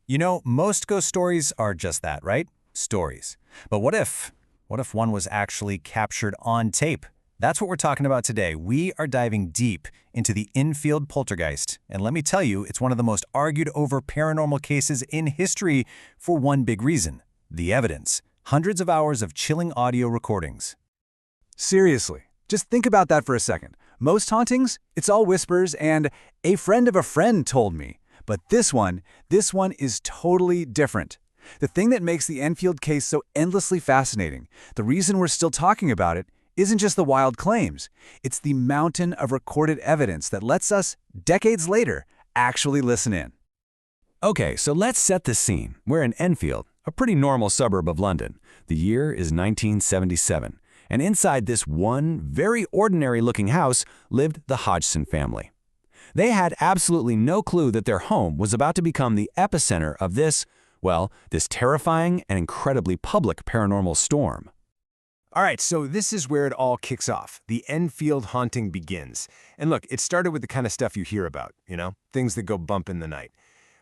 You know, most ghost stories are just that, right? Stories. But what if? What if one was actually captured on tape? That's what we're talking about today. We are diving deep into the Enfield Poltergeist. And let me tell you, it's one of the most argued over paranormal cases in history for one big reason: the evidence. Hundreds of hours of chilling audio recordings. Seriously, just think about that for a second. Most hauntings, it's all whispers and "a friend of a friend told me." But this one is totally different. The thing that makes the Enfield case so endlessly fascinating, the reason we're still talking about it, isn't just the wild claims. It's the mountain of recorded evidence that lets us, decades later, actually listen in. Okay, so let's set the scene. We're in Enfield, a pretty normal suburb of London. The year is 1977, and inside this one, very ordinary-looking house lived the Hodgson family. They had absolutely no clue that their home was about to become the epicenter of this terrifying and incredibly public paranormal storm. All right, so this is where it all kicks off. The Enfield haunting begins. And look, it started with the kind of stuff you hear about, things that go bump in the night.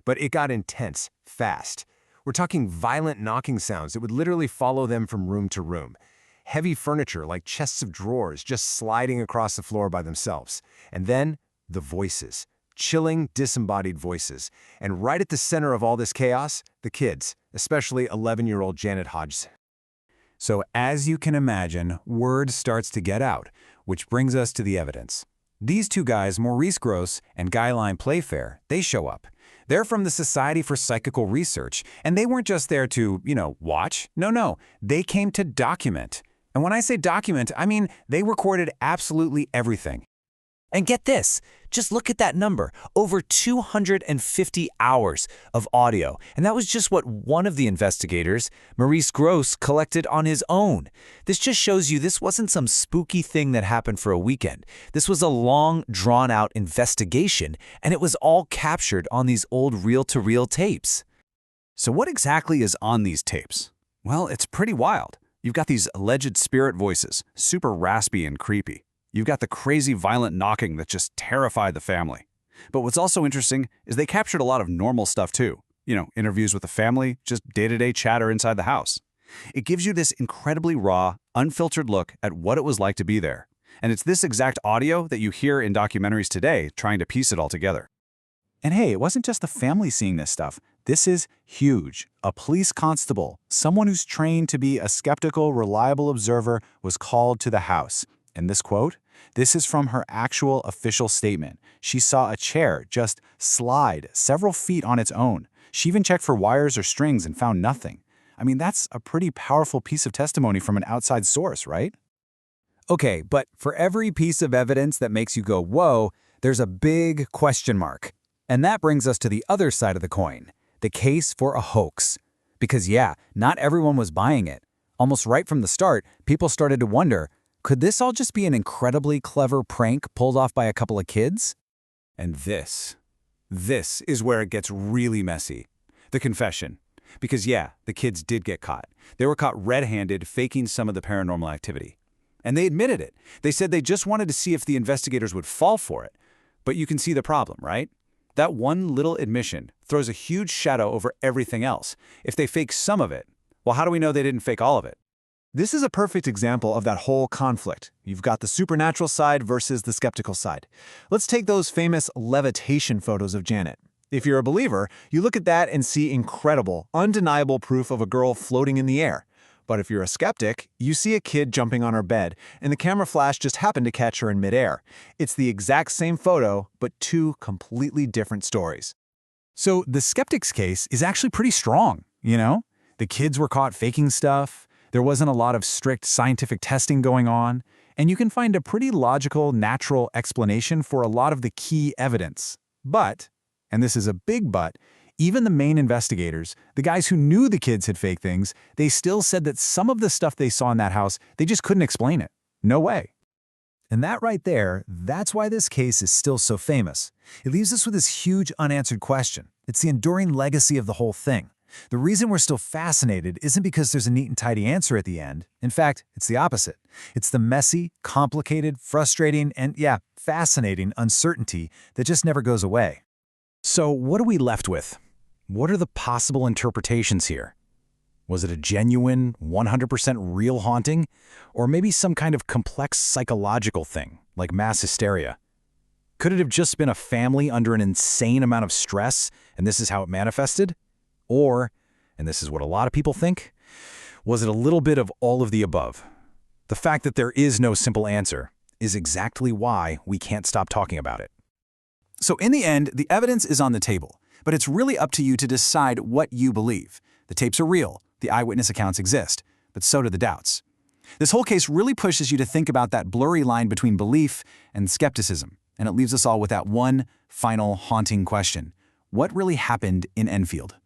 But it got intense, fast. We're talking violent knocking sounds that would literally follow them from room to room. Heavy furniture like chests of drawers just sliding across the floor by themselves. And then the voices. Chilling, disembodied voices. And right at the center of all this chaos, the kids, especially 11-year-old Janet Hodgson. So as you can imagine, word starts to get out, which brings us to the evidence. These two guys, Maurice Grosse and Guylaine Playfair, they show up. They're from the Society for Psychical Research, and they weren't just there to, watch. No, they came to document. And when I say document, I mean they recorded absolutely everything. And get this, just look at that number, over 250 hours of audio. And that was just what one of the investigators, Maurice Grosse, collected on his own. This just shows you this wasn't some spooky thing that happened for a weekend. This was a long, drawn-out investigation, and it was all captured on these old reel-to-reel tapes. So what exactly is on these tapes? Well, it's pretty wild. You've got these alleged spirit voices, super raspy and creepy. You've got the crazy violent knocking that just terrified the family. But what's also interesting is they captured a lot of normal stuff too. Interviews with the family, just day-to-day chatter inside the house. It gives you this incredibly raw, unfiltered look at what it was like to be there. And it's this exact audio that you hear in documentaries today trying to piece it all together. And hey, it wasn't just the family seeing this stuff. This is huge. A police constable, someone who's trained to be a skeptical, reliable observer, was called to the house. And this quote? This is from her actual official statement. She saw a chair just slide several feet on its own. She even checked for wires or strings and found nothing. I mean, that's a pretty powerful piece of testimony from an outside source, right? Okay, but for every piece of evidence that makes you go, whoa, there's a big question mark. And that brings us to the other side of the coin, the case for a hoax. Because not everyone was buying it. Almost right from the start, people started to wonder, could this all just be an incredibly clever prank pulled off by a couple of kids? And this is where it gets really messy. The confession. Because the kids did get caught. They were caught red-handed faking some of the paranormal activity. And they admitted it. They said they just wanted to see if the investigators would fall for it. But you can see the problem, right? That one little admission throws a huge shadow over everything else. If they fake some of it, well, how do we know they didn't fake all of it? This is a perfect example of that whole conflict. You've got the supernatural side versus the skeptical side. Let's take those famous levitation photos of Janet. If you're a believer, you look at that and see incredible, undeniable proof of a girl floating in the air. But if you're a skeptic, you see a kid jumping on her bed, and the camera flash just happened to catch her in midair. It's the exact same photo, but two completely different stories. So the skeptic's case is actually pretty strong, The kids were caught faking stuff. There wasn't a lot of strict scientific testing going on, and you can find a pretty logical, natural explanation for a lot of the key evidence. But, and this is a big but, even the main investigators, the guys who knew the kids had faked things, they still said that some of the stuff they saw in that house, they just couldn't explain it. No way. And that right there, that's why this case is still so famous. It leaves us with this huge unanswered question. It's the enduring legacy of the whole thing. The reason we're still fascinated isn't because there's a neat and tidy answer at the end. In fact, it's the opposite. It's the messy, complicated, frustrating, and fascinating uncertainty that just never goes away. So what are we left with? What are the possible interpretations here? Was it a genuine, 100% real haunting? Or maybe some kind of complex psychological thing, like mass hysteria? Could it have just been a family under an insane amount of stress, and this is how it manifested? Or, and this is what a lot of people think, was it a little bit of all of the above? The fact that there is no simple answer is exactly why we can't stop talking about it. So in the end, the evidence is on the table, but it's really up to you to decide what you believe. The tapes are real, the eyewitness accounts exist, but so do the doubts. This whole case really pushes you to think about that blurry line between belief and skepticism, and it leaves us all with that one final haunting question. What really happened in Enfield?